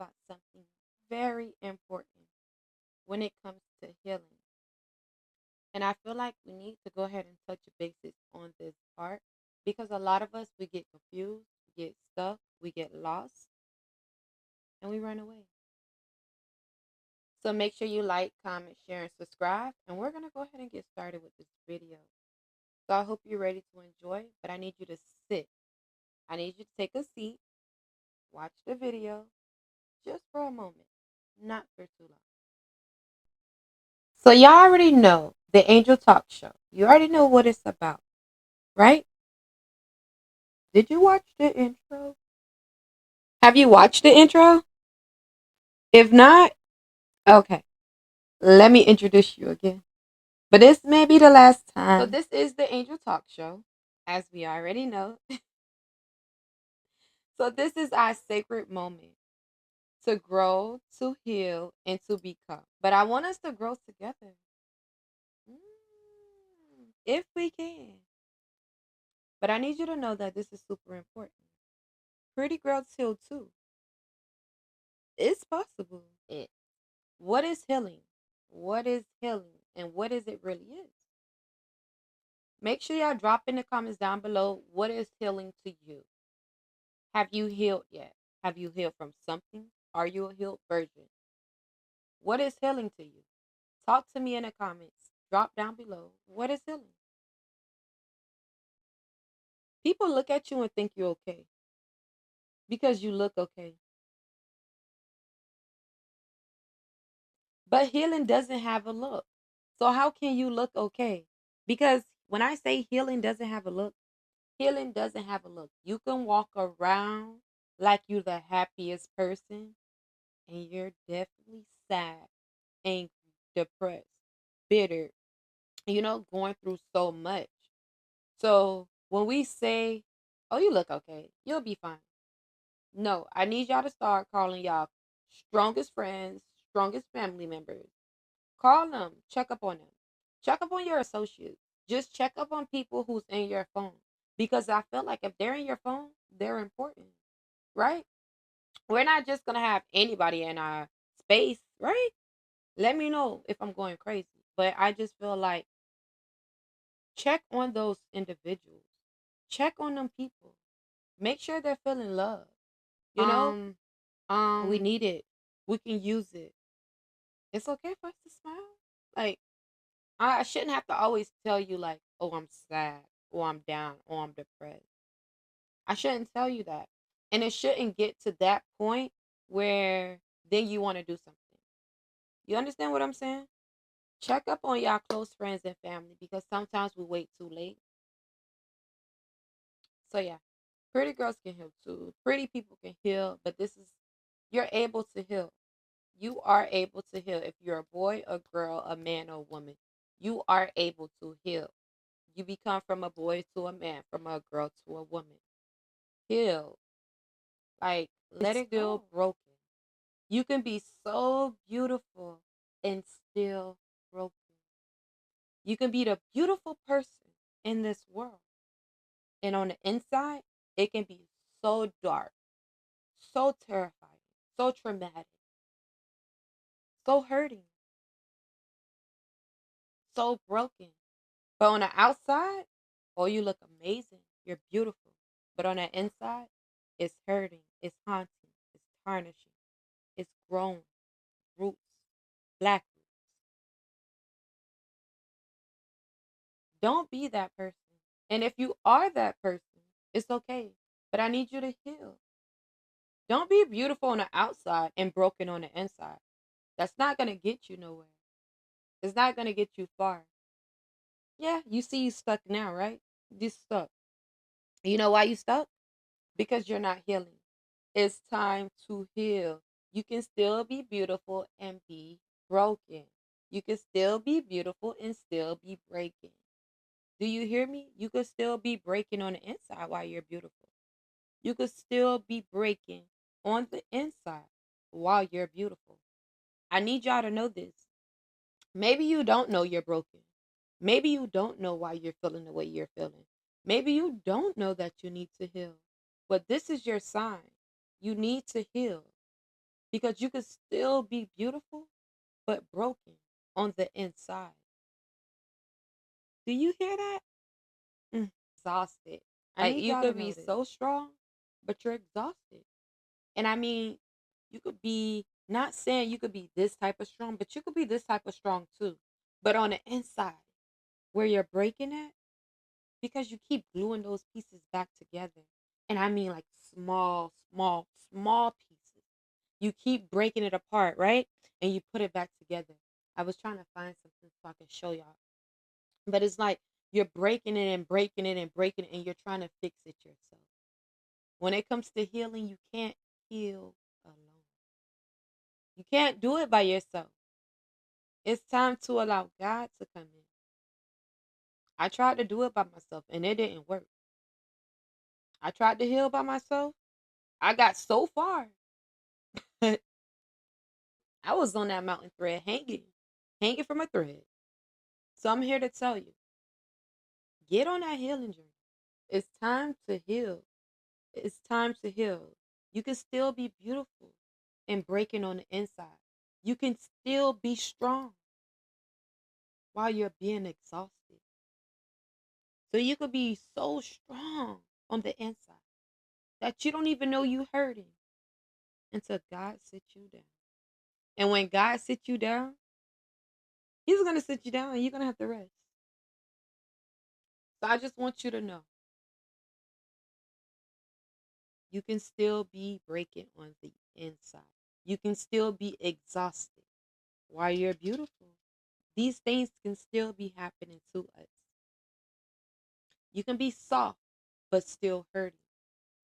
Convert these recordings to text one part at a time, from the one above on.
about something very important when it comes to healing. And I feel like we need to go ahead and touch basics on this part because a lot of us, we get confused, we get stuck, we get lost, and we run away. So make sure you like, comment, share, and subscribe. And we're going to go ahead and get started with this video. So I hope you're ready to enjoy, but I need you to sit. I need you to take a seat, watch the video just for a moment, not for too long. So y'all already know the Angel Talk Show. You already know what it's about, right? Did you watch the intro? Have you watched the intro? If not, okay. Let me introduce you again. But this may be the last time. So this is the Angel Talk Show, as we already know. So this is our sacred moment to grow, to heal, and to become. But I want us to grow together. If we can. But I need you to know that this is super important. Pretty girls heal too. It's possible. What is healing? What is healing? And what is it really is? Make sure y'all drop in the comments down below, what is healing to you? Have you healed yet? Have you healed from something? Are you a healed version? What is healing to you? Talk to me in the comments. Drop down below. What is healing? People look at you and think you're okay because you look okay. But healing doesn't have a look. So how can you look okay? Because when I say healing doesn't have a look, healing doesn't have a look. You can walk around like you're the happiest person and you're definitely sad, angry, depressed, bitter, going through so much. So when we say, oh, you look okay, you'll be fine. No, I need y'all to start calling y'all strongest friends, strongest family members. Call them, check up on them, check up on your associates. Just check up on people who's in your phone because I feel like if they're in your phone, they're important, right? We're not just gonna have anybody in our space, right? Let me know if I'm going crazy, but I just feel like check on those individuals, check on them people, make sure they're feeling love. You know, we need it. We can use it. It's okay for us to smile. Like I shouldn't have to always tell you like, oh, I'm sad, or I'm down, or I'm depressed. I shouldn't tell you that. And it shouldn't get to that point where then you want to do something. You understand what I'm saying? Check up on y'all close friends and family because sometimes we wait too late. So yeah, pretty girls can heal too. Pretty people can heal, but you're able to heal. You are able to heal. If you're a boy, a girl, a man, or a woman, you are able to heal. You become from a boy to a man, from a girl to a woman. Heal. Like, let it go broken. You can be so beautiful and still broken. You can be the beautiful person in this world. And on the inside, it can be so dark, so terrifying, so traumatic, so hurting, so broken. But on the outside, oh, you look amazing. You're beautiful. But on the inside, it's hurting, it's haunting, it's tarnishing, it's grown, roots, black roots. Don't be that person. And if you are that person, it's okay. But I need you to heal. Don't be beautiful on the outside and broken on the inside. That's not going to get you nowhere. It's not going to get you far. Yeah, you see you stuck now, right? You stuck. You know why you stuck? Because you're not healing. It's time to heal. You can still be beautiful and be broken. You can still be beautiful and still be breaking. Do you hear me? You could still be breaking on the inside while you're beautiful. You could still be breaking on the inside while you're beautiful. I need y'all to know this. Maybe you don't know you're broken. Maybe you don't know why you're feeling the way you're feeling. Maybe you don't know that you need to heal. But this is your sign. You need to heal. because you could still be beautiful but broken on the inside. Do you hear that? Exhausted. I Like need you y'all to could be know this. so strong, but you're exhausted. And I mean, you could be not saying you could be this type of strong, but you could be this type of strong too. But on the inside, where you're breaking it, because you keep gluing those pieces back together. And I mean like small, small, small pieces. You keep breaking it apart, right? And you put it back together. I was trying to find something so I can show y'all. But it's like you're breaking it and breaking it and breaking it, and you're trying to fix it yourself. When it comes to healing, you can't heal alone. You can't do it by yourself. It's time to allow God to come in. I tried to do it by myself and it didn't work. I tried to heal by myself. I got so far. I was on that mountain thread hanging from a thread. So I'm here to tell you, get on that healing journey. It's time to heal. It's time to heal. You can still be beautiful and breaking on the inside. You can still be strong while you're being exhausted. So you could be so strong on the inside that you don't even know you hurting until God sits you down. And when God sits you down, He's gonna sit you down and you're gonna have to rest. So I just want you to know you can still be breaking on the inside. You can still be exhausted while you're beautiful. These things can still be happening to us. You can be soft but still hurting.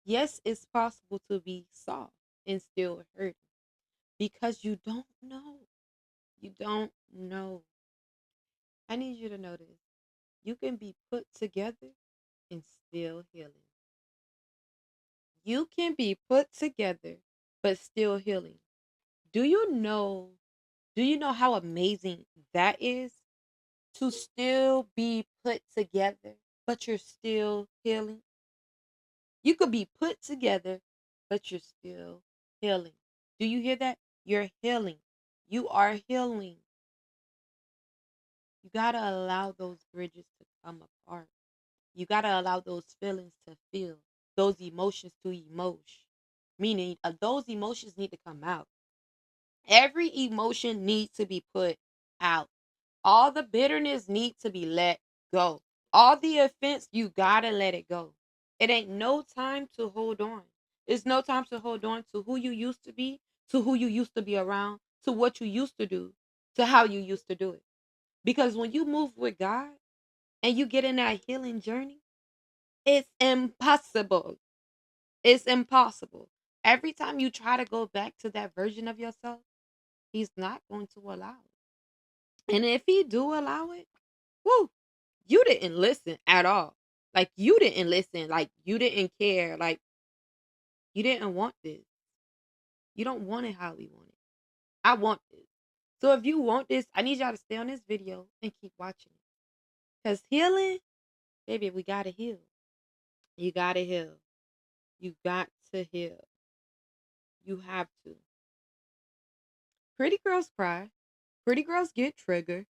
Yes, it's possible to be soft and still hurting because you don't know. You don't know. I need you to know this. You can be put together and still healing. You can be put together but still healing. Do you know do you know how amazing that is to still be put together but you're still healing? You could be put together but you're still healing. Do you hear that? You're healing. You are healing. You got to allow those bridges to come apart. You got to allow those feelings to feel, those emotions to emotion. Meaning, those emotions need to come out. Every emotion needs to be put out. All the bitterness needs to be let go. All the offense, you got to let it go. It ain't no time to hold on. It's no time to hold on to who you used to be, to who you used to be around, to what you used to do, to how you used to do it. Because when you move with God and you get in that healing journey, it's impossible. It's impossible. Every time you try to go back to that version of yourself, He's not going to allow it. And if He do allow it, whoo, you didn't listen at all. Like you didn't listen. Like you didn't care. Like you didn't want this. You don't want it how we want it. I want this. So if you want this, I need y'all to stay on this video and keep watching it. Because healing, baby, we gotta heal. You gotta heal. You got to heal. You have to. Pretty girls cry. Pretty girls get triggered.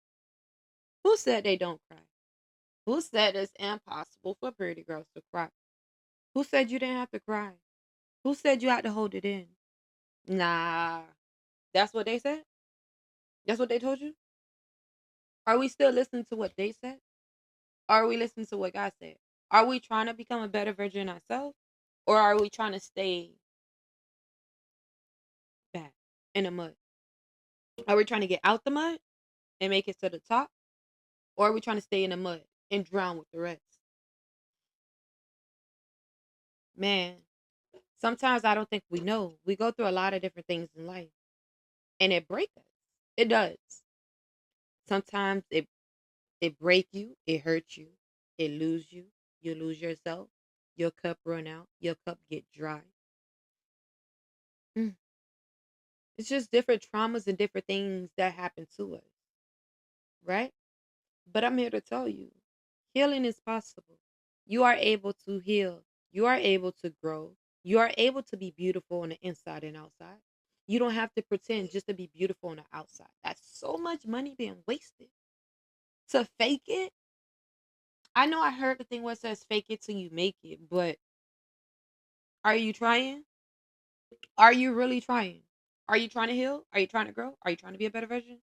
Who said they don't cry? Who said it's impossible for pretty girls to cry? Who said you didn't have to cry? Who said you had to hold it in? Nah. That's what they said? That's what they told you? Are we still listening to what they said? Or are we listening to what God said? Are we trying to become a better version ourselves? Or are we trying to stay back in the mud? Are we trying to get out the mud and make it to the top? Or are we trying to stay in the mud and drown with the rest? Man, sometimes I don't think we know. We go through a lot of different things in life and it breaks us. It does. Sometimes it break you, it hurts you, it lose you, you lose yourself, your cup run out, your cup get dry. Mm. It's just different traumas and different things that happen to us, right? But I'm here to tell you, healing is possible. You are able to heal. You are able to grow. You are able to be beautiful on the inside and outside. You don't have to pretend just to be beautiful on the outside. That's so much money being wasted to fake it. I know I heard the thing where it says fake it till you make it, but are you trying? Are you really trying? Are you trying to heal? Are you trying to grow? Are you trying to be a better version?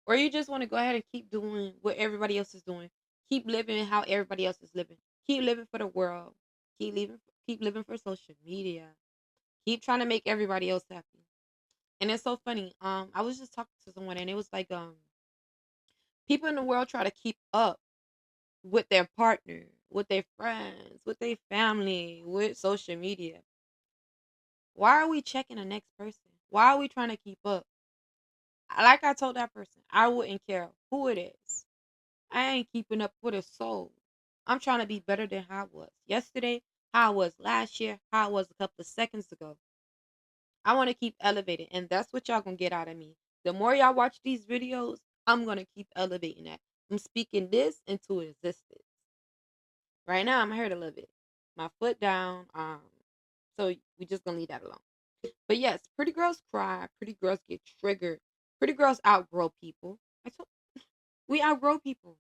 Or you just want to go ahead and keep doing what everybody else is doing? Keep living how everybody else is living. Keep living for the world. Keep living for social media. Keep trying to make everybody else happy. And it's so funny. I was just talking to someone and it was like people in the world try to keep up with their partner, with their friends, with their family, with social media. Why are we checking the next person? Why are we trying to keep up? Like I told that person, I wouldn't care who it is. I ain't keeping up with a soul. I'm trying to be better than how I was yesterday, how I was last year, how I was a couple of seconds ago. I want to keep elevating, and that's what y'all gonna get out of me. The more y'all watch these videos, I'm gonna keep elevating that. I'm speaking this into existence. Right now, I'm hurt a little bit. My foot down. So we just gonna leave that alone. But yes, pretty girls cry. Pretty girls get triggered. Pretty girls outgrow people. I told we outgrow people.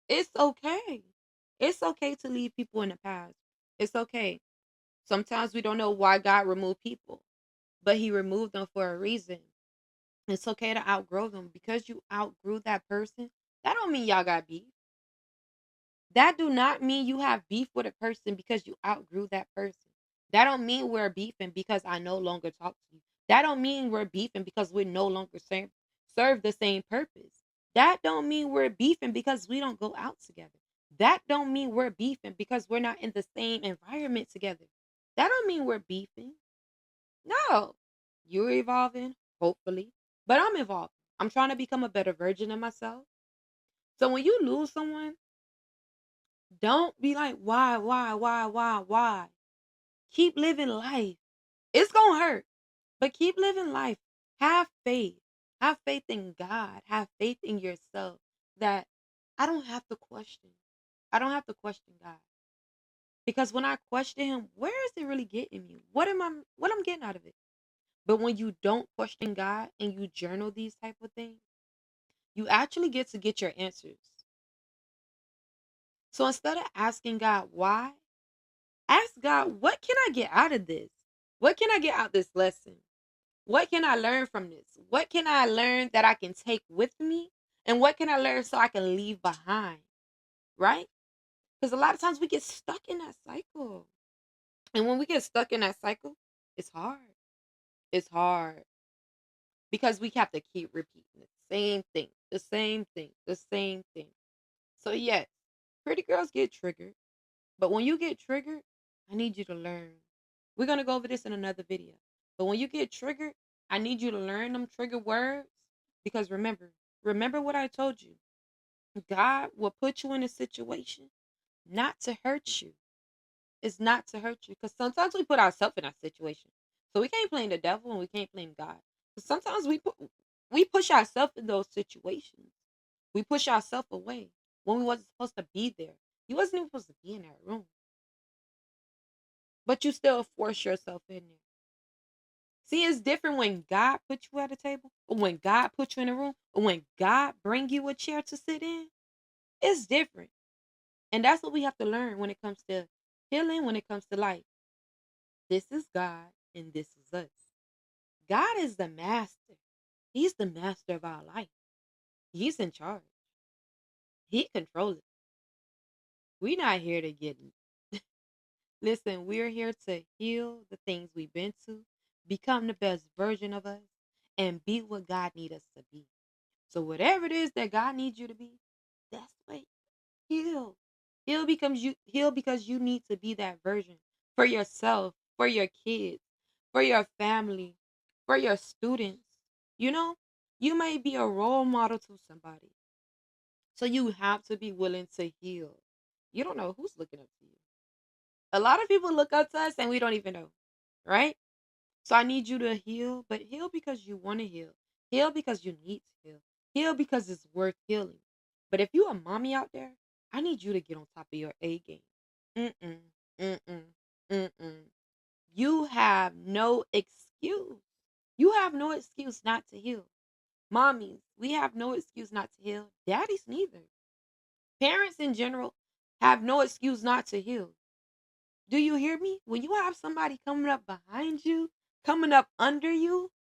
It's okay. It's okay to leave people in the past. It's okay. Sometimes we don't know why God removed people, but He removed them for a reason. It's okay to outgrow them because you outgrew that person. That don't mean y'all got beef. That do not mean you have beef with a person because you outgrew that person. That don't mean we're beefing because I no longer talk to you. That don't mean we're beefing because we no longer serve the same purpose. That don't mean we're beefing because we don't go out together. That don't mean we're beefing because we're not in the same environment together. That don't mean we're beefing. No. You're evolving, hopefully, but I'm evolving. I'm trying to become a better version of myself. So when you lose someone, don't be like, why? Keep living life. It's gonna hurt, but keep living life. Have faith. Have faith in God. Have faith in yourself that I don't have to question. I don't have to question God. Because when I question him, where is it really getting me? What I'm getting out of it? But when you don't question God and you journal these type of things, you actually get to get your answers. So instead of asking God why, ask God, what can I get out of this? What can I get out of this lesson? What can I learn from this? What can I learn that I can take with me? And what can I learn so I can leave behind? Right? Because a lot of times we get stuck in that cycle. And when we get stuck in that cycle, it's hard. It's hard because we have to keep repeating the same thing, the same thing, the same thing. So, yes, pretty girls get triggered. But when you get triggered, I need you to learn. We're going to go over this in another video. But when you get triggered, I need you to learn them trigger words because remember what I told you. God will put you in a situation not to hurt you. It's not to hurt you because sometimes we put ourselves in that situation. So we can't blame the devil and we can't blame God. But sometimes we push ourselves in those situations. We push ourselves away when we wasn't supposed to be there. You wasn't even supposed to be in that room. But you still force yourself in there. See, it's different when God put you at a table, or when God put you in a room, or when God bring you a chair to sit in. It's different. And that's what we have to learn when it comes to healing, when it comes to life. This is God and this is us. God is the master. He's the master of our life. He's in charge. He controls it. We're not here to get listen, we're here to heal the things we've been to, become the best version of us, and be what God needs us to be. So whatever it is that God needs you to be, that's what heal. Heal because you need to be that version for yourself, for your kids, for your family, for your students. You know, you may be a role model to somebody. So you have to be willing to heal. You don't know who's looking up to you. A lot of people look up to us and we don't even know, right? So I need you to heal, but heal because you want to heal. Heal because you need to heal. Heal because it's worth healing. But if you a mommy out there, I need you to get on top of your A game. Mm-mm, mm-mm, mm-mm. You have no excuse. You have no excuse not to heal. Mommies, we have no excuse not to heal. Daddies, neither. Parents in general have no excuse not to heal. Do you hear me? When you have somebody coming up behind you, coming up under you,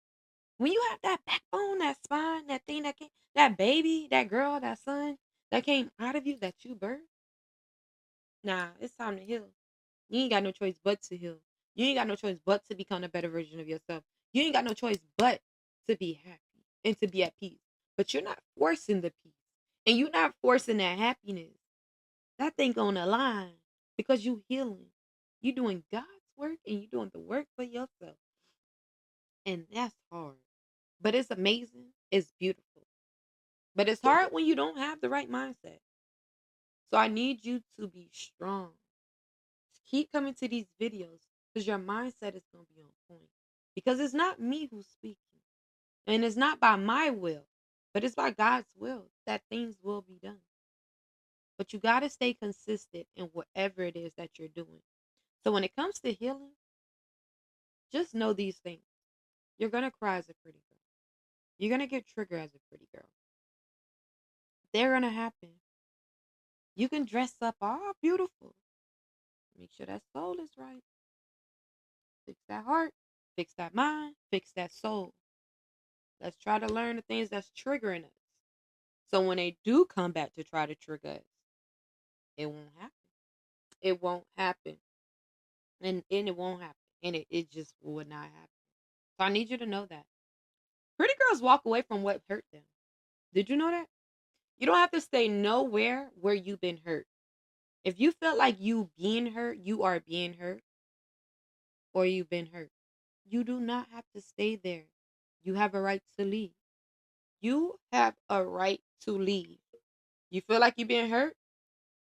when you have that backbone, that spine, that thing that came, that baby, that girl, that son that came out of you that you birthed, nah, it's time to heal. You ain't got no choice but to heal. You ain't got no choice but to become a better version of yourself. You ain't got no choice but to be happy and to be at peace. But you're not forcing the peace. And you're not forcing that happiness. That thing gonna align because you healing. You doing God's work and you doing the work for yourself. And that's hard. But it's amazing. It's beautiful. But it's hard when you don't have the right mindset. So I need you to be strong. Keep coming to these videos because your mindset is going to be on point. Because it's not me who's speaking. And it's not by my will, but it's by God's will that things will be done. But you got to stay consistent in whatever it is that you're doing. So when it comes to healing, just know these things. You're going to cry as a pretty girl. You're going to get triggered as a pretty girl. They're going to happen. You can dress up all beautiful. Make sure that soul is right. Fix that heart. Fix that mind. Fix that soul. Let's try to learn the things that's triggering us. So when they do come back to try to trigger us, it won't happen. It won't happen. And it won't happen. And it just would not happen. So I need you to know that. Pretty girls walk away from what hurt them. Did you know that? You don't have to stay nowhere where you've been hurt. If you felt like you being hurt, you are being hurt, or you've been hurt. You do not have to stay there. You have a right to leave. You have a right to leave. You feel like you're being hurt?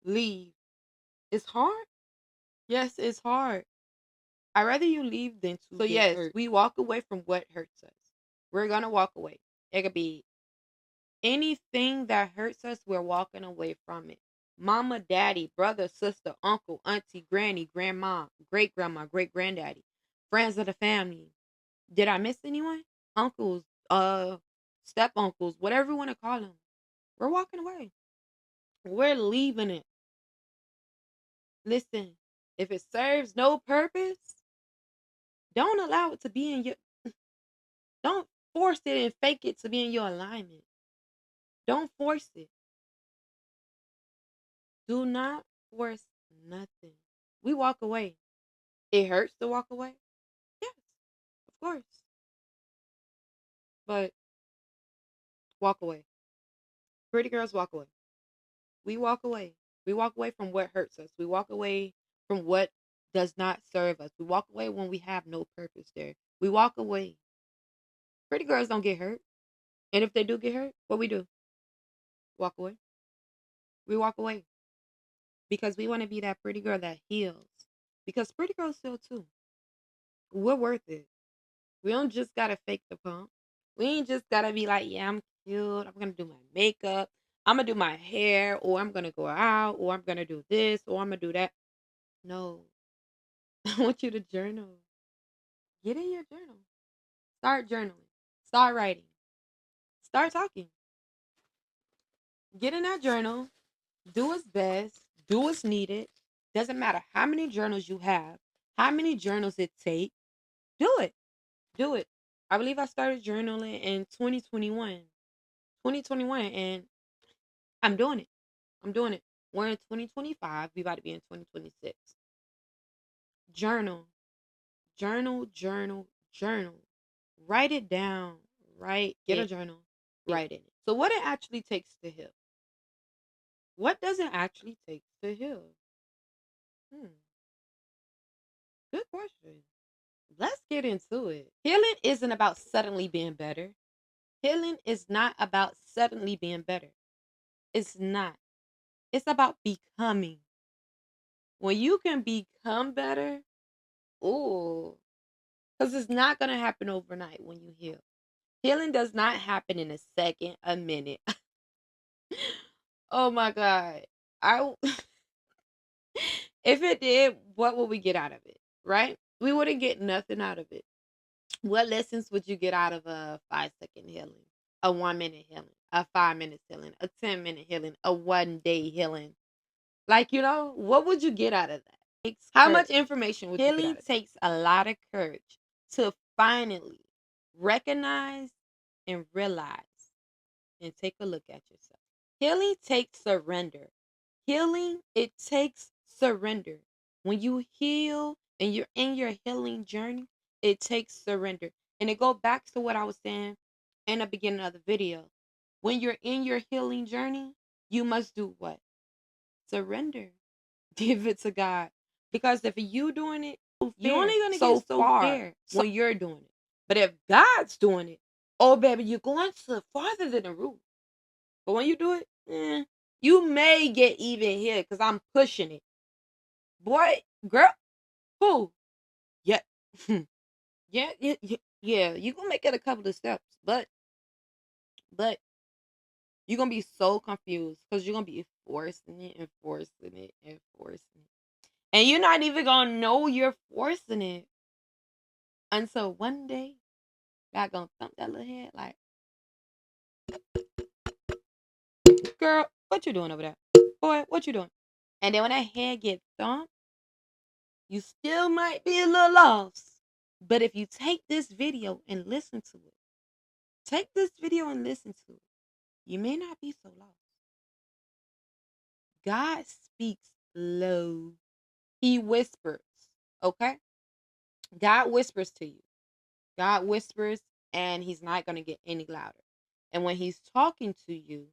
Leave. It's hard. Yes, it's hard. I'd rather you leave than to get hurt. We walk away from what hurts us. We're gonna walk away. It could be anything that hurts us, we're walking away from it. Mama, daddy, brother, sister, uncle, auntie, granny, grandma, great grandma, great granddaddy, friends of the family. Did I miss anyone? Uncles, step uncles, whatever you want to call them. We're walking away. We're leaving it. Listen, if it serves no purpose, don't allow it to be in your, don't force it and fake it to be in your alignment. Don't force it. Do not force nothing. We walk away. It hurts to walk away. Yes, of course. But walk away. Pretty girls walk away. We walk away. We walk away from what hurts us. We walk away from what does not serve us. We walk away when we have no purpose there. We walk away. Pretty girls don't get hurt. And if they do get hurt, what we do? Walk away. We walk away. Because we want to be that pretty girl that heals. Because pretty girls heal too. We're worth it. We don't just gotta fake the pump. We ain't just gotta be like, yeah, I'm cute. I'm gonna do my makeup. I'm gonna do my hair, or I'm gonna go out, or I'm gonna do this, or I'm gonna do that. No. I want you to journal. Get in your journal. Start journaling. Start writing. Start talking. Get in that journal. Do what's best. Do what's needed. Doesn't matter how many journals you have, how many journals it takes. Do it. Do it. I believe I started journaling in 2021. 2021, and I'm doing it. I'm doing it. We're in 2025. We about to be in 2026. Journal. Journal, journal, journal. Write it down. Get a journal. Write it. So what it actually takes to heal? What does it actually take to heal? Good question. Let's get into it. Healing isn't about suddenly being better. Healing is not about suddenly being better. It's not. It's about becoming. When you can become better, ooh, because it's not going to happen overnight when you heal. Healing does not happen in a second, a minute. Oh my God. I if it did, what would we get out of it? Right? We wouldn't get nothing out of it. What lessons would you get out of a 5-second healing, a 1 minute healing, a 5 minute healing, a 10-minute healing, a 1 day healing? Like, what would you get out of that? How much information would you get out of it? Healing takes a lot of courage to finally recognize and realize and take a look at yourself. Healing takes surrender. Healing, it takes surrender. When you heal and you're in your healing journey, it takes surrender. And it goes back to what I was saying in the beginning of the video. When you're in your healing journey, you must do what? Surrender. Give it to God. Because if you doing it, you're only gonna get so far when you're doing it. But if God's doing it, oh baby, you're going to farther than the roof. But when you do it, you may get even here because I'm pushing it. Boy, girl, who? Yeah. yeah, you're gonna make it a couple of steps, but you're gonna be so confused because you're gonna be forcing it and forcing it and forcing it. And you're not even gonna know you're forcing it until one day God gonna thump that little head like, girl, what you doing over there? Boy, what you doing? And then when that head gets thumped, you still might be a little lost. But if you take this video and listen to it, you may not be so lost. God speaks low. He whispers, okay? God whispers to you. God whispers, and he's not going to get any louder. And when he's talking to you,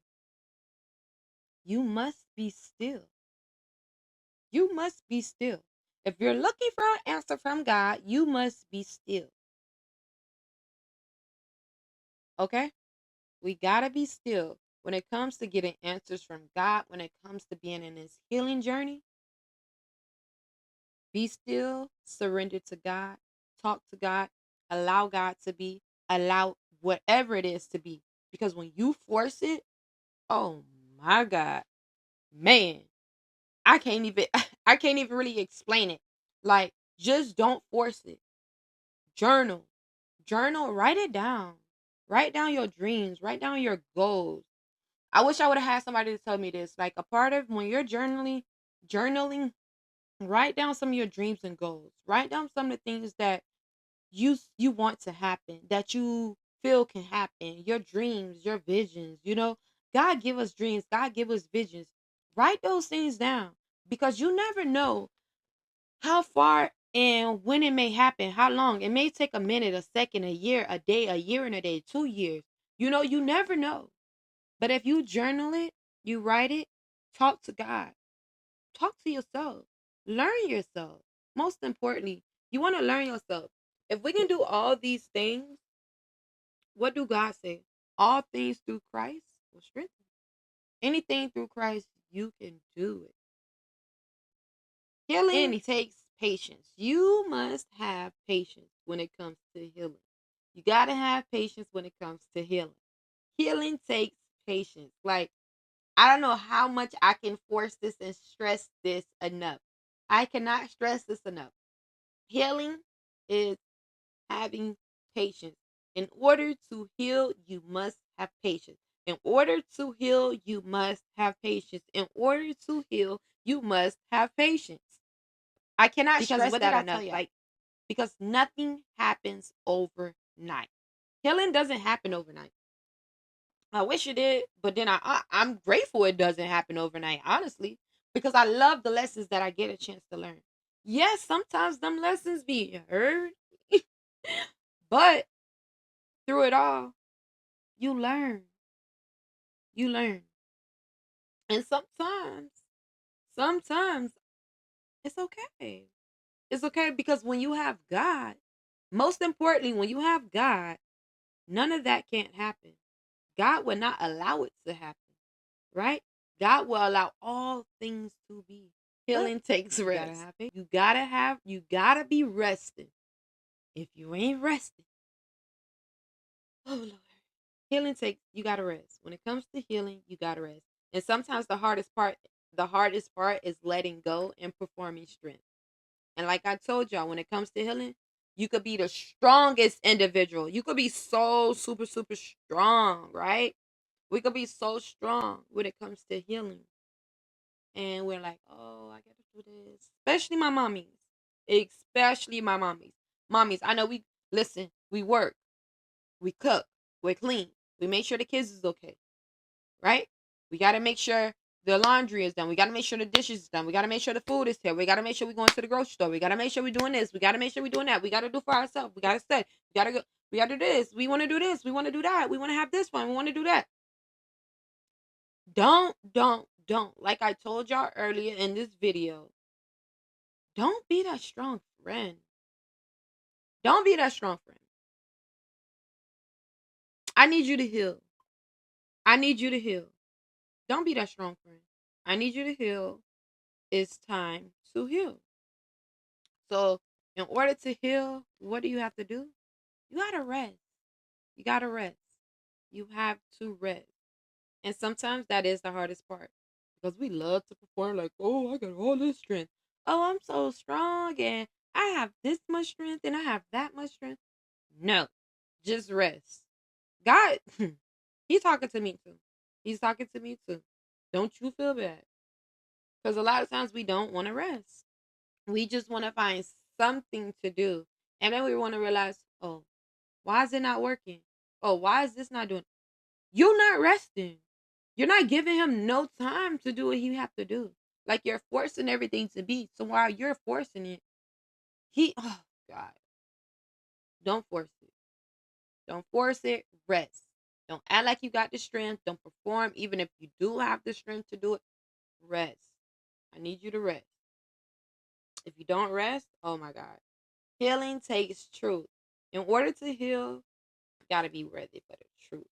you must be still. You must be still. If you're looking for an answer from God, you must be still. Okay? We got to be still. When it comes to getting answers from God, when it comes to being in this healing journey, be still, surrender to God, talk to God, allow God to be, allow whatever it is to be. Because when you force it, oh my God, man, I can't even I can't even really explain it. Like, just don't force it. Journal. Journal, write it down. Write down your dreams, write down your goals. I wish I would have had somebody to tell me this. Like, a part of when you're journaling, write down some of your dreams and goals. Write down some of the things that you want to happen, that you feel can happen. Your dreams, your visions, God give us dreams, God give us visions. Write those things down because you never know how far and when it may happen, how long. It may take a minute, a second, a year, a day, a year and a day, 2 years. You never know. But if you journal it, you write it, talk to God, talk to yourself, learn yourself. Most importantly, you want to learn yourself. If we can do all these things, what do God say? All things through Christ will strengthen. Anything through Christ, you can do it. Healing takes patience. You must have patience when it comes to healing. You got to have patience when it comes to healing. Healing takes patience. Like, I don't know how much I can force this and stress this enough. I cannot stress this enough. Healing is having patience. In order to heal, you must have patience. In order to heal, you must have patience. In order to heal, you must have patience. I cannot stress that enough. Like, because nothing happens overnight. Healing doesn't happen overnight. I wish it did, but then I'm grateful it doesn't happen overnight, honestly, because I love the lessons that I get a chance to learn. Yes, sometimes them lessons be hard, but through it all, you learn. You learn. And sometimes it's okay. It's okay because when you have God, most importantly, when you have God, none of that can't happen. God will not allow it to happen, right? God will allow all things to be. Healing takes rest. You gotta be resting. If you ain't resting, oh Lord. You gotta rest. When it comes to healing, you gotta rest. And sometimes the hardest part is letting go and performing strength. And like I told y'all, when it comes to healing, You could be the strongest individual. You could be so super, super strong, right? We could be so strong when it comes to healing. And we're like, oh, I gotta do this. Especially my mommies. Especially my mommies. Mommies, I know we listen, we work, we cook, we clean, we make sure the kids is okay, right? We gotta make sure the laundry is done. We gotta make sure the dishes is done. We gotta make sure the food is here. We gotta make sure we're going to the grocery store. We gotta make sure we're doing this. We gotta make sure we're doing that. We gotta do for ourselves. We gotta study. We gotta go. We gotta do this. We wanna do this. We wanna do that. We wanna have this fun. We wanna do that. Don't. Like I told y'all earlier in this video, don't be that strong friend. Don't be that strong friend. I need you to heal. I need you to heal. Don't be that strong friend. I need you to heal. It's time to heal. So, in order to heal, what do you have to do? You gotta rest. You gotta rest. You have to rest. And sometimes that is the hardest part because we love to perform like, oh, I got all this strength. Oh, I'm so strong and I have this much strength and I have that much strength. No, just rest. God, He's talking to me too. He's talking to me too. Don't you feel bad? Because a lot of times we don't want to rest. We just want to find something to do. And then we want to realize, oh, why is it not working? Oh, why is this not doing? You're not resting. You're not giving him no time to do what he have to do. Like you're forcing everything to be. So while you're forcing it, oh God, don't force it. Don't force it. Rest. Don't act like you got the strength. Don't perform. Even if you do have the strength to do it, rest. I need you to rest. If you don't rest, oh my God. Healing takes truth. In order to heal, you got to be ready for the truth.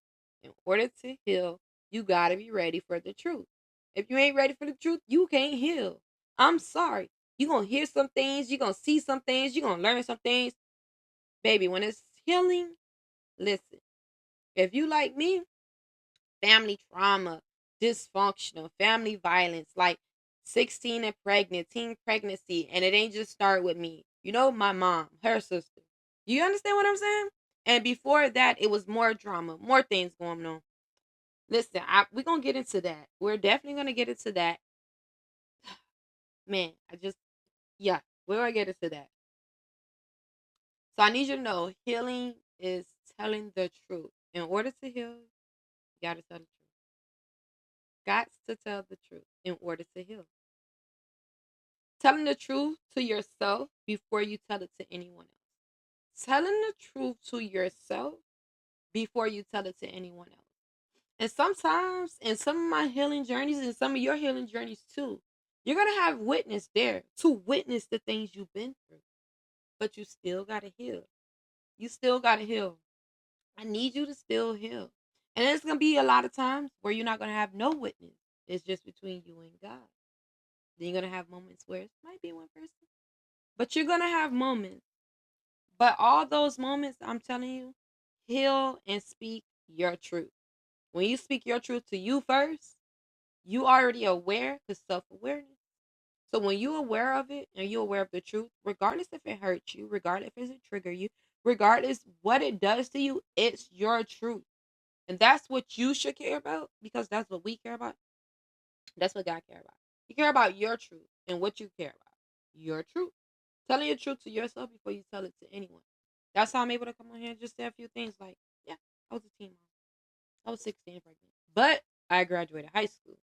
In order to heal, you got to be ready for the truth. If you ain't ready for the truth, you can't heal. I'm sorry. You're going to hear some things. You're going to see some things. You're going to learn some things. Baby, when it's healing, listen. If you like me, family trauma, dysfunctional, family violence, like 16 and pregnant, teen pregnancy, and it ain't just start with me. You know, my mom, her sister. You understand what I'm saying? And before that, it was more drama, more things going on. Listen, we're going to get into that. We're definitely going to get into that. Man, yeah, we're going to get into that. So I need you to know healing is telling the truth. In order to heal, you got to tell the truth. Got to tell the truth in order to heal. Telling the truth to yourself before you tell it to anyone else. Telling the truth to yourself before you tell it to anyone else. And sometimes in some of my healing journeys and some of your healing journeys too, you're going to have witness there to witness the things you've been through. But you still got to heal. You still got to heal. I need you to still heal. And there's going to be a lot of times where you're not going to have no witness. It's just between you and God. Then you're going to have moments where it might be one person. But you're going to have moments. But all those moments, I'm telling you, heal and speak your truth. When you speak your truth to you first, you already aware because self-awareness. So when you're aware of it and you're aware of the truth, regardless if it hurts you, regardless if it trigger you, regardless what it does to you, it's your truth. And that's what you should care about because that's what we care about. That's what God care about. You care about your truth and what you care about. Your truth. Telling your truth to yourself before you tell it to anyone. That's how I'm able to come on here and just say a few things like, yeah, I was a teen mom. I was 16 pregnant. But I graduated high school.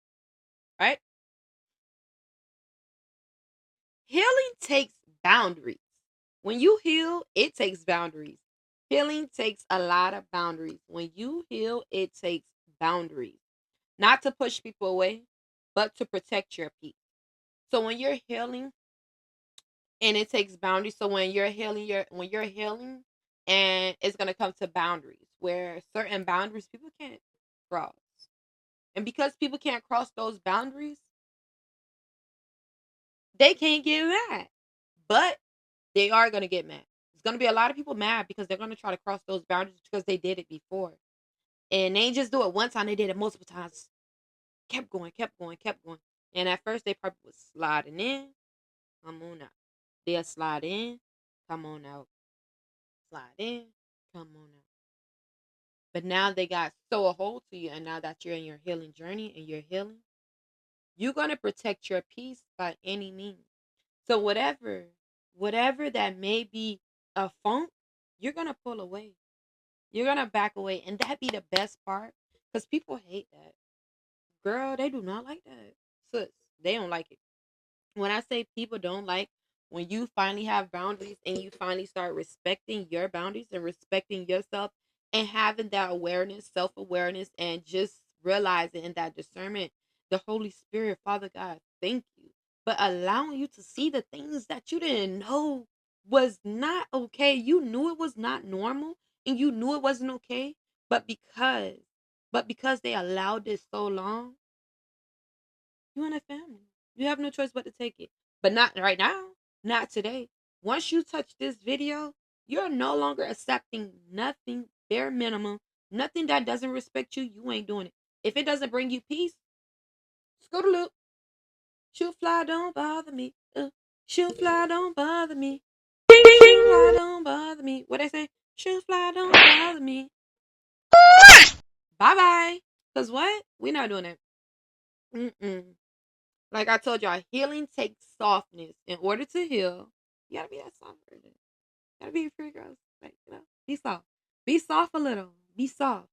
Right? Healing takes boundaries. When you heal, it takes boundaries. Healing takes a lot of boundaries. When you heal, it takes boundaries. Not to push people away, but to protect your peace. So when you're healing, and it takes boundaries. So when you're healing, and it's gonna come to boundaries where certain boundaries people can't cross. And because people can't cross those boundaries, they can't get mad. But they are gonna get mad. There's gonna be a lot of people mad because they're gonna try to cross those boundaries because they did it before. And they just do it one time, they did it multiple times. Kept going, kept going, kept going. And at first they probably was sliding in, come on out. They'll slide in, come on out. slide in, come on out. But now they got so a hold to you, and now that you're in your healing journey and you're healing, you're gonna protect your peace by any means. So whatever that may be a funk, you're gonna pull away. You're gonna back away, and that be the best part, because people hate that. Girl, they do not like that. Sis, they don't like it. When I say people don't like, when you finally have boundaries and you finally start respecting your boundaries and respecting yourself and having that awareness, self-awareness, and just realizing in that discernment, the Holy Spirit, Father God, thank you. But allowing you to see the things that you didn't know was not okay. You knew it was not normal and you knew it wasn't okay, but because they allowed it so long, you in a family. You have no choice but to take it. But not right now. Not today. Once you touch this video, you're no longer accepting nothing bare minimum. Nothing that doesn't respect you, you ain't doing it. If it doesn't bring you peace, scooter loop. Shoot fly, don't bother me. Shoot fly, don't bother me. Shoot fly, don't bother me. What they say? Shoot fly, don't bother me. Bye bye. Cause what? We're not doing it. Mm-mm. Like I told y'all, healing takes softness. In order to heal, you gotta be that soft version. You gotta be a free girl. Like, be soft. Be soft a little. Be soft.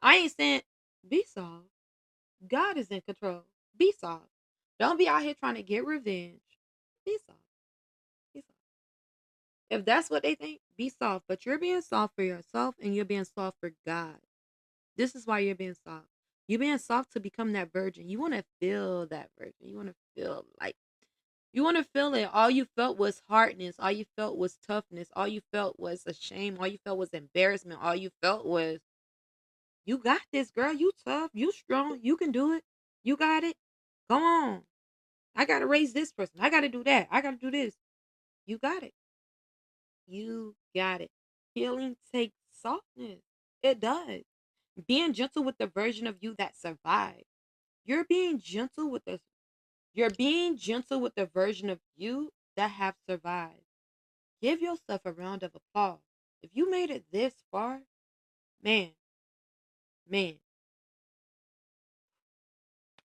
I ain't saying be soft. God is in control. Be soft. Don't be out here trying to get revenge. Be soft. Be soft. If that's what they think, be soft. But you're being soft for yourself and you're being soft for God. This is why you're being soft. You're being soft to become that virgin. You want to feel that virgin. You want to feel like you want to feel it. All you felt was hardness. All you felt was toughness. All you felt was a shame. All you felt was embarrassment. All you felt was, you got this, girl. You tough. You strong. You can do it. You got it. Go on. I got to raise this person. I got to do that. I got to do this. You got it. You got it. Healing takes softness. It does. Being gentle with the version of you that survived. You're being gentle with the You're being gentle with the version of you that have survived. Give yourself a round of applause. If you made it this far, man, man,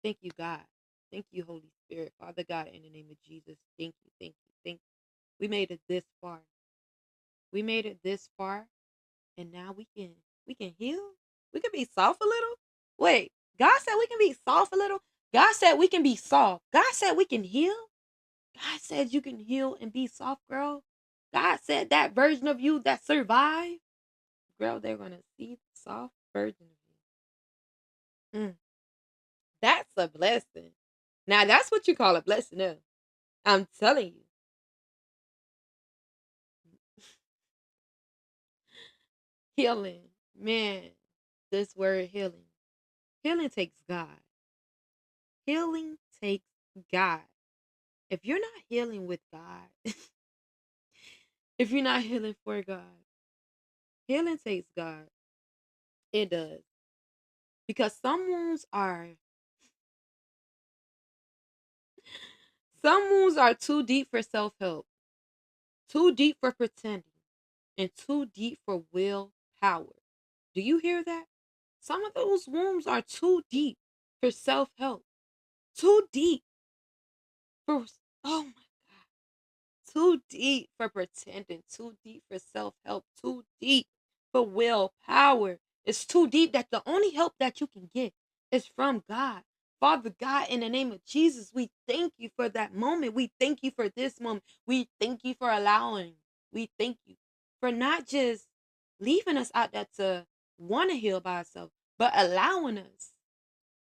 thank you, God. Thank you, Holy Spirit. Father God, in the name of Jesus, thank you, thank you, thank you. We made it this far. We made it this far, and now we can heal. We can be soft a little. Wait, God said we can be soft a little. God said we can be soft. God said we can heal. God said you can heal and be soft, girl. God said that version of you that survived, girl, they're gonna see the soft version of you. That's a blessing. Now that's what you call a blessing, though. I'm telling you. Healing. Man, this word healing. Healing takes God. Healing takes God. If you're not healing with God, if you're not healing for God, healing takes God. It does. Because some wounds are too deep for self-help, too deep for pretending, and too deep for willpower. Do you hear that? Some of those wounds are too deep for self help, too deep for, oh my God, too deep for pretending, too deep for self help, too deep for willpower. It's too deep that the only help that you can get is from God. Father God, in the name of Jesus, we thank you for that moment. We thank you for this moment. We thank you for allowing. We thank you for not just leaving us out there to want to heal by ourselves, but allowing us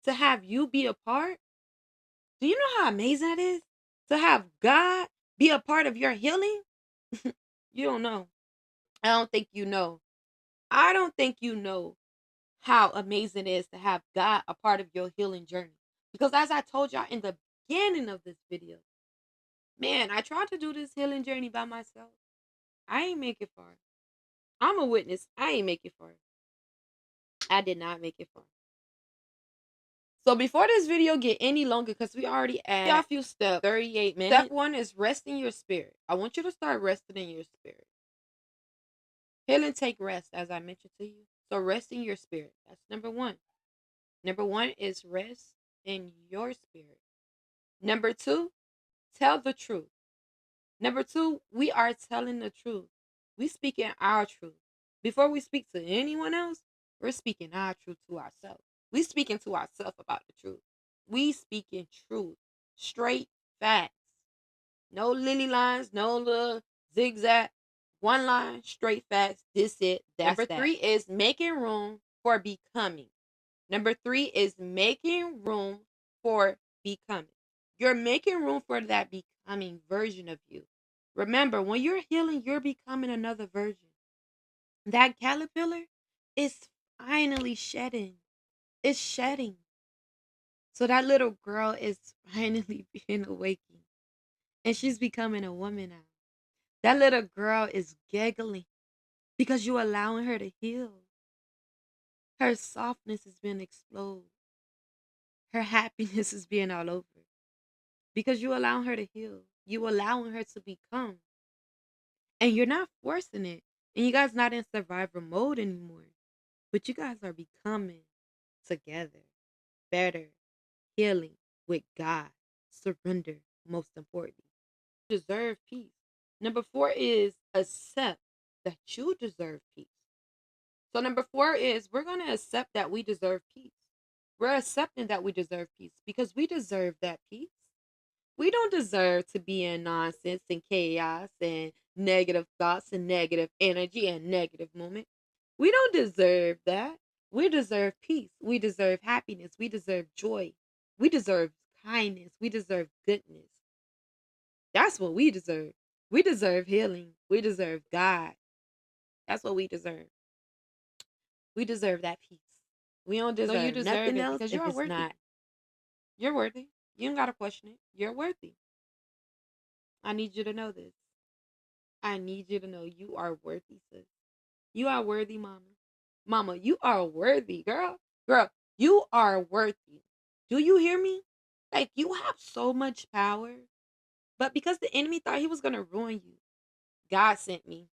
to have you be a part. Do you know how amazing it is to have God be a part of your healing? You don't know. I don't think you know. I don't think you know how amazing it is to have God a part of your healing journey. Because as I told y'all in the beginning of this video, man, I tried to do this healing journey by myself. I ain't make it far. I'm a witness. I ain't make it far. I did not make it far. So before this video get any longer, because we already at a few steps, 38 minutes. Step one is resting your spirit. I want you to start resting in your spirit. Healing take rest, as I mentioned to you. So rest in your spirit. That's number one. Number one is rest in your spirit. Number two, tell the truth. Number two, we are telling the truth. We speaking our truth. Before we speak to anyone else, we're speaking our truth to ourselves. We speaking to ourselves about the truth. We speaking truth. Straight facts. No lily lines, no little zigzag. One line, straight facts. This it. That's Number that. Three is making room for becoming. Number three is making room for becoming. You're making room for that becoming version of you. Remember, when you're healing, you're becoming another version. That caterpillar is finally shedding. It's shedding. So that little girl is finally being awakened. And she's becoming a woman now. That little girl is giggling because you're allowing her to heal. Her softness is being exploded. Her happiness is being all over. Because you allowing her to heal. You allowing her to become. And you're not forcing it. And you guys not in survivor mode anymore. But you guys are becoming together. Better. Healing with God. Surrender, most importantly. Deserve peace. Number four is accept that you deserve peace. So number four is we're going to accept that we deserve peace. We're accepting that we deserve peace because we deserve that peace. We don't deserve to be in nonsense and chaos and negative thoughts and negative energy and negative moment. We don't deserve that. We deserve peace. We deserve happiness. We deserve joy. We deserve kindness. We deserve goodness. That's what we deserve. We deserve healing. We deserve God. That's what we deserve. We deserve that peace. We don't deserve you deserve nothing else because you're worthy. Not. You're worthy. You don't gotta question it. You're worthy. I need you to know this. I need you to know you are worthy, sis. You are worthy, mama. Mama, you are worthy, girl. Girl, you are worthy. Do you hear me? Like, you have so much power. But because the enemy thought he was gonna ruin you, God sent me.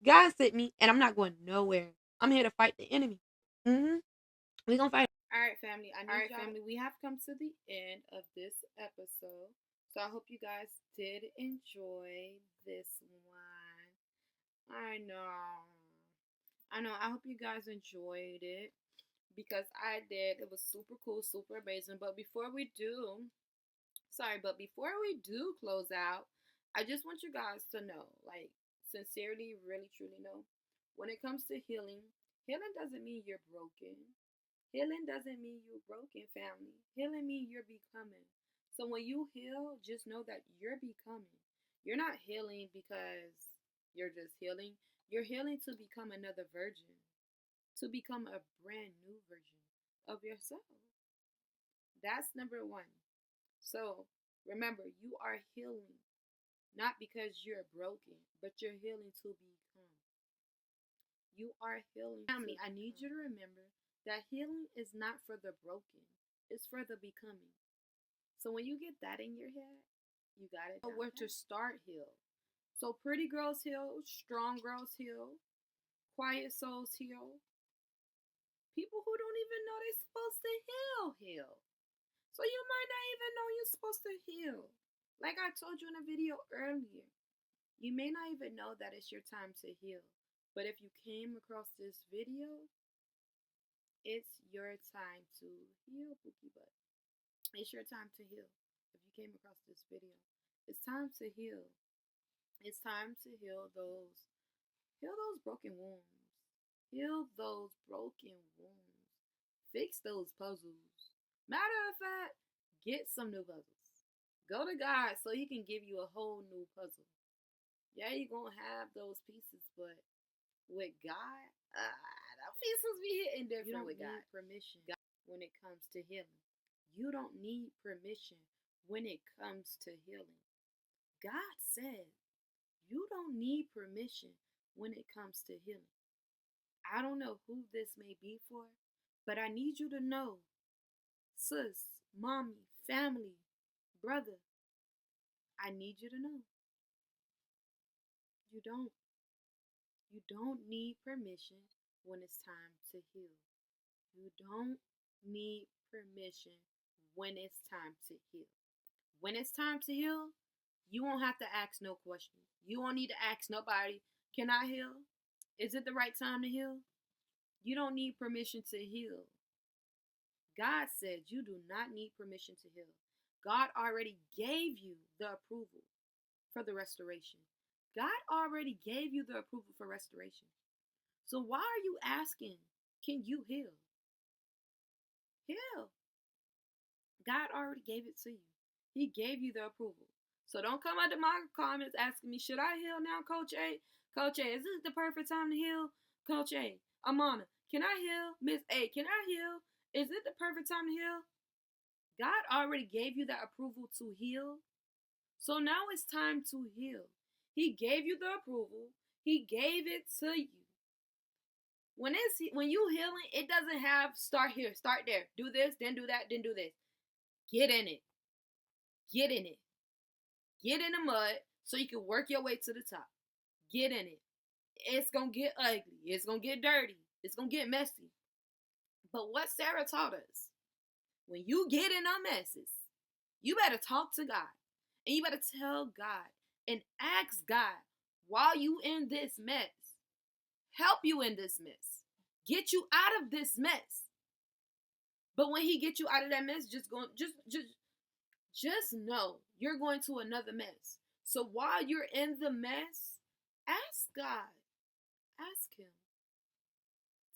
God sent me, and I'm not going nowhere. I'm here to fight the enemy. We're gonna fight. All right, family. Family. We have come to the end of this episode. So I hope you guys did enjoy this one. I know. I hope you guys enjoyed it because I did. It was super cool, super amazing. But before we do close out, I just want you guys to know, like, sincerely, really, truly know, when it comes to healing, healing doesn't mean you're broken. Healing doesn't mean you're broken, family. Healing means you're becoming. So when you heal, just know that you're becoming. You're not healing because you're just healing. You're healing to become another version, to become a brand new version of yourself. That's number one. So remember, you are healing not because you're broken, but you're healing to become. You are healing. Family, I need you to remember that healing is not for the broken, it's for the becoming. So when you get that in your head, you got it. Know where to start heal. So pretty girls heal, strong girls heal, quiet souls heal. People who don't even know they're supposed to heal. So you might not even know you're supposed to heal. Like I told you in a video earlier, you may not even know that it's your time to heal. But if you came across this video, it's your time to heal, Pookie Butt. It's your time to heal. If you came across this video, it's time to heal. It's time to heal those broken wounds. Heal those broken wounds. Fix those puzzles. Matter of fact, get some new puzzles. Go to God so He can give you a whole new puzzle. Yeah, you're going to have those pieces, but with God, the pieces be hitting different. You don't with God. Need permission when it comes to healing. You don't need permission when it comes to healing. God said you don't need permission when it comes to healing. I don't know who this may be for, but I need you to know, sis, mommy, family, brother, I need you to know. You don't. You don't need permission when it's time to heal. You don't need permission when it's time to heal. When it's time to heal, you won't have to ask no questions. You won't need to ask nobody, can I heal? Is it the right time to heal? You don't need permission to heal. God said you do not need permission to heal. God already gave you the approval for the restoration. God already gave you the approval for restoration. So why are you asking, can you heal? Heal. God already gave it to you. He gave you the approval. So don't come under my comments asking me, should I heal now, Coach A? Coach A, is this the perfect time to heal? Coach A, Amana, can I heal? Miss A, can I heal? Is it the perfect time to heal? God already gave you the approval to heal. So now it's time to heal. He gave you the approval. He gave it to you. When you healing, it doesn't have start here, start there, do this, then do that, then do this. Get in it. Get in it. Get in the mud so you can work your way to the top. Get in it. It's gonna get ugly. It's gonna get dirty. It's gonna get messy. But what Sarah taught us, when you get in our messes, you better talk to God. And you better tell God and ask God, while you in this mess, help you in this mess. Get you out of this mess. But when he gets you out of that mess, just know you're going to another mess. So while you're in the mess, ask God, ask him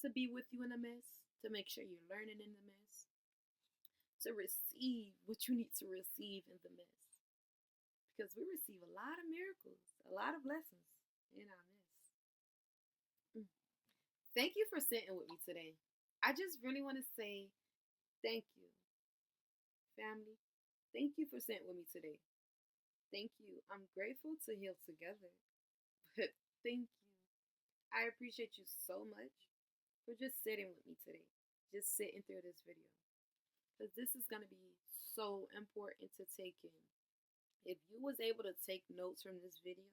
to be with you in the mess, to make sure you're learning in the mess, to receive what you need to receive in the mess. Because we receive a lot of miracles, a lot of blessings in our mess. Thank you for sitting with me today. I just really want to say thank you, family. Thank you for sitting with me today. Thank you. I'm grateful to heal together. But thank you. I appreciate you so much for just sitting with me today. Just sitting through this video. Because this is going to be so important to take in. If you was able to take notes from this video,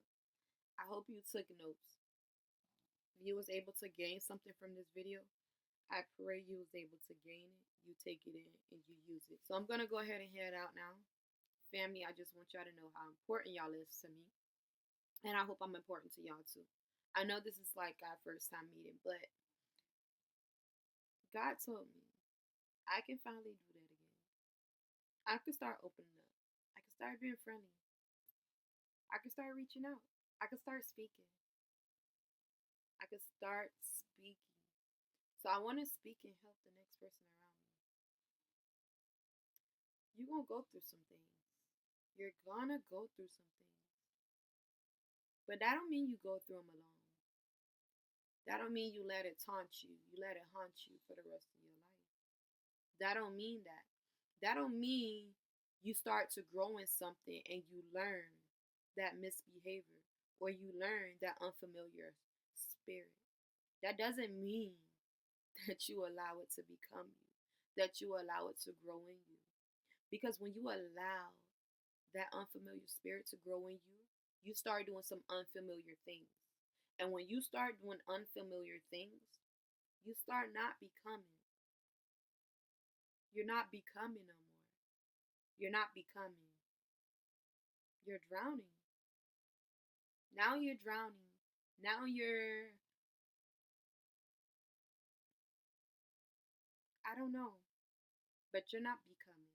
I hope you took notes. If you was able to gain something from this video, I pray you was able to gain it, you take it in, and you use it. So I'm going to go ahead and head out now. Family, I just want y'all to know how important y'all is to me. And I hope I'm important to y'all too. I know this is like our first time meeting, but God told me I can finally do that again. I can start opening up. I can start being friendly. I can start reaching out. I can start speaking. I can start speaking. So I want to speak and help the next person around me. You're going to go through some things. You're going to go through some things. But that don't mean you go through them alone. That don't mean you let it taunt you. You let it haunt you for the rest of your life. That don't mean that. That don't mean you start to grow in something and you learn that misbehavior or you learn that unfamiliar spirit. That doesn't mean that you allow it to become you, that you allow it to grow in you. Because when you allow that unfamiliar spirit to grow in you, you start doing some unfamiliar things. And when you start doing unfamiliar things, you start not becoming. You're not becoming no more. You're not becoming. You're drowning. Now you're drowning. Now you're, I don't know, but you're not becoming.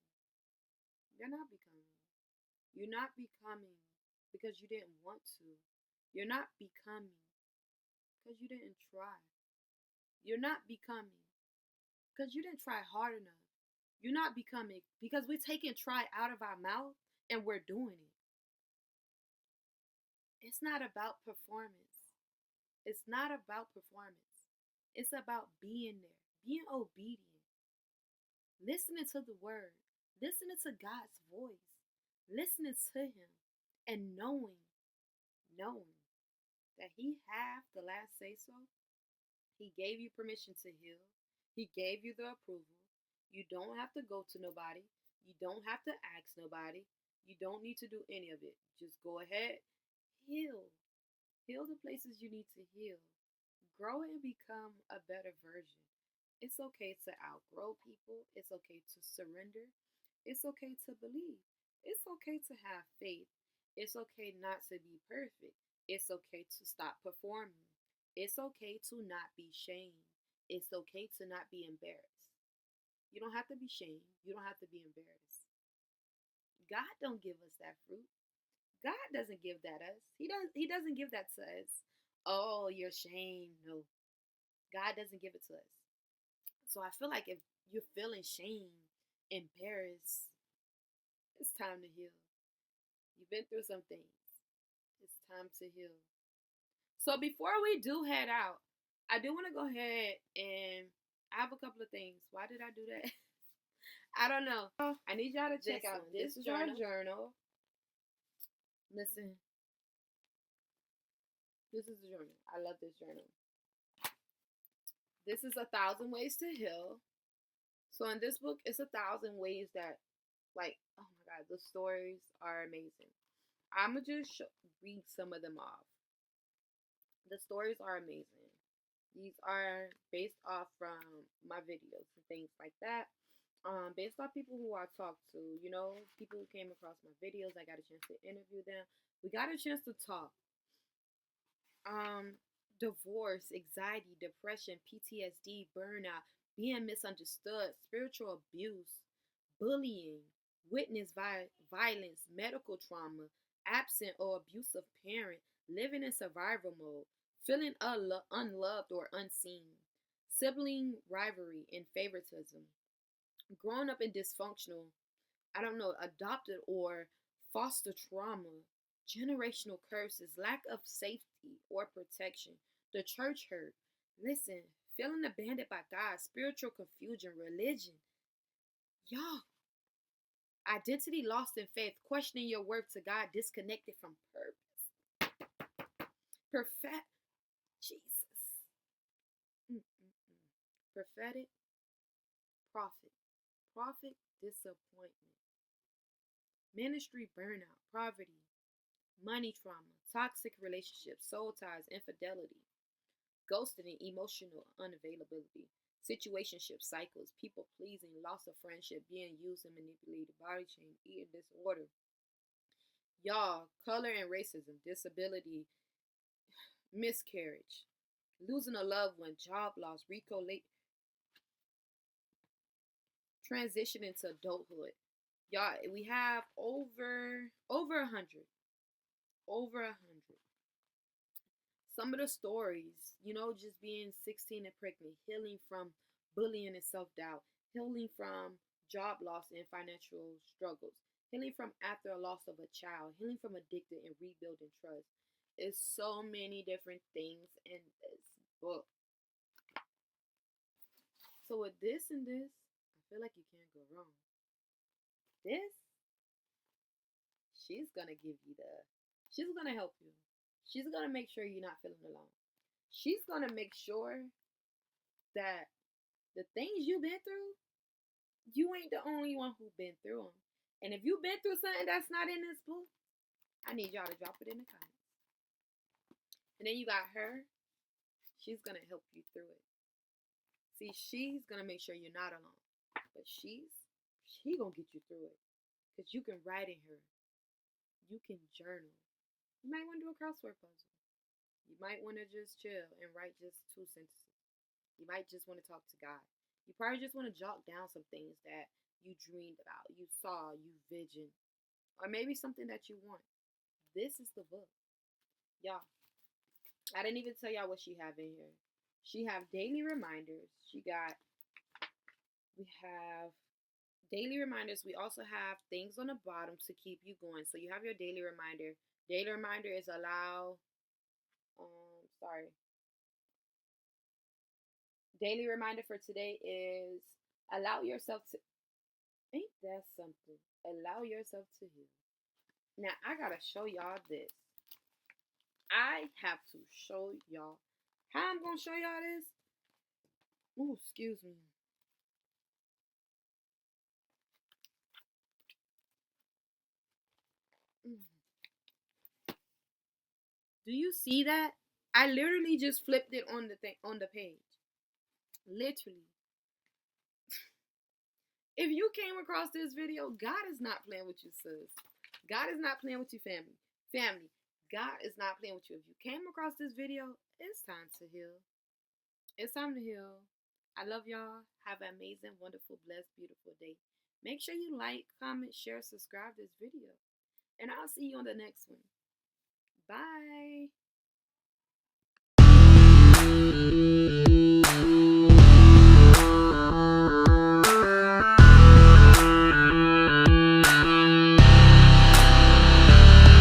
You're not becoming. You're not becoming because you didn't want to. You're not becoming because you didn't try. You're not becoming because you didn't try hard enough. You're not becoming because we're taking try out of our mouth and we're doing it. It's not about performance. It's not about performance. It's about being there, being obedient, listening to the word, listening to God's voice, listening to him, and knowing that he have the last say so. He gave you permission to heal. He gave you the approval. You don't have to go to nobody. You don't have to ask nobody. You don't need to do any of it. Just go ahead, heal. Heal the places you need to heal. Grow and become a better version. It's okay to outgrow people. It's okay to surrender. It's okay to believe. It's okay to have faith. It's okay not to be perfect. It's okay to stop performing. It's okay to not be shamed. It's okay to not be embarrassed. You don't have to be shamed. You don't have to be embarrassed. God don't give us that fruit. God doesn't give that us. He doesn't give that to us. Oh, you're shamed. No. God doesn't give it to us. So I feel like if you're feeling shame, embarrassed, it's time to heal. You've been through some things. It's time to heal. So before we do head out, I do want to go ahead and I have a couple of things. Why did I do that? I don't know. I need y'all to check out this is our journal. Listen, this is the journal. I love this journal. This is 1,000 ways to heal. So in this book, it's 1,000 ways that, like, oh my God, the stories are amazing. I'm gonna just read some of them off. The stories are amazing. These are based off from my videos and things like that. Based off people who I talked to, people who came across my videos. I got a chance to interview them. We got a chance to talk. Divorce, anxiety, depression, PTSD, burnout, being misunderstood, spiritual abuse, bullying, witness violence, medical trauma, absent or abusive parent, living in survival mode, feeling unloved or unseen, sibling rivalry and favoritism, growing up in dysfunctional, adopted or foster trauma, generational curses, lack of safety or protection, the church hurt. Listen, feeling abandoned by God, spiritual confusion, religion. Y'all, identity lost in faith, questioning your worth to God, disconnected from purpose. Perfect. Jesus. Mm-mm-mm. Prophetic, prophet. Prophet, disappointment. Ministry burnout, poverty, money trauma, toxic relationships, soul ties, infidelity, ghosting and emotional unavailability, situationship cycles, people pleasing, loss of friendship, being used and manipulated, body change, eating disorder. Y'all, color and racism, disability, miscarriage, losing a loved one, job loss, transition into adulthood. Y'all, we have over 100. Over 100. Some of the stories, just being 16 and pregnant, healing from bullying and self doubt, healing from job loss and financial struggles, healing from after a loss of a child, healing from addicted and rebuilding trust. It's so many different things in this book. So with this and this, I feel like you can't go wrong. This, she's gonna give you she's gonna help you. She's gonna make sure you're not feeling alone. She's gonna make sure that the things you've been through, you ain't the only one who's been through them. And if you've been through something that's not in this book, I need y'all to drop it in the comments. And then you got her. She's going to help you through it. See, she's going to make sure you're not alone. But she going to get you through it. Because you can write in her. You can journal. You might want to do a crossword puzzle. You might want to just chill and write just 2 sentences. You might just want to talk to God. You probably just want to jot down some things that you dreamed about, you saw, you visioned, or maybe something that you want. This is the book. Y'all, I didn't even tell y'all what she have in here. She have daily reminders. We have daily reminders. We also have things on the bottom to keep you going. So you have your daily reminder. Daily reminder is sorry. Daily reminder for today is allow yourself to, ain't that something? Allow yourself to heal. Now, I gotta show y'all this. I have to show y'all. How I'm gonna show y'all this? Ooh, excuse me. Do you see that? I literally just flipped it on the thing on the page. Literally. If you came across this video, God is not playing with you, sis. God is not playing with you, family. Family, God is not playing with you. If you came across this video, it's time to heal. It's time to heal. I love y'all. Have an amazing, wonderful, blessed, beautiful day. Make sure you like, comment, share, subscribe this video. And I'll see you on the next one. Bye.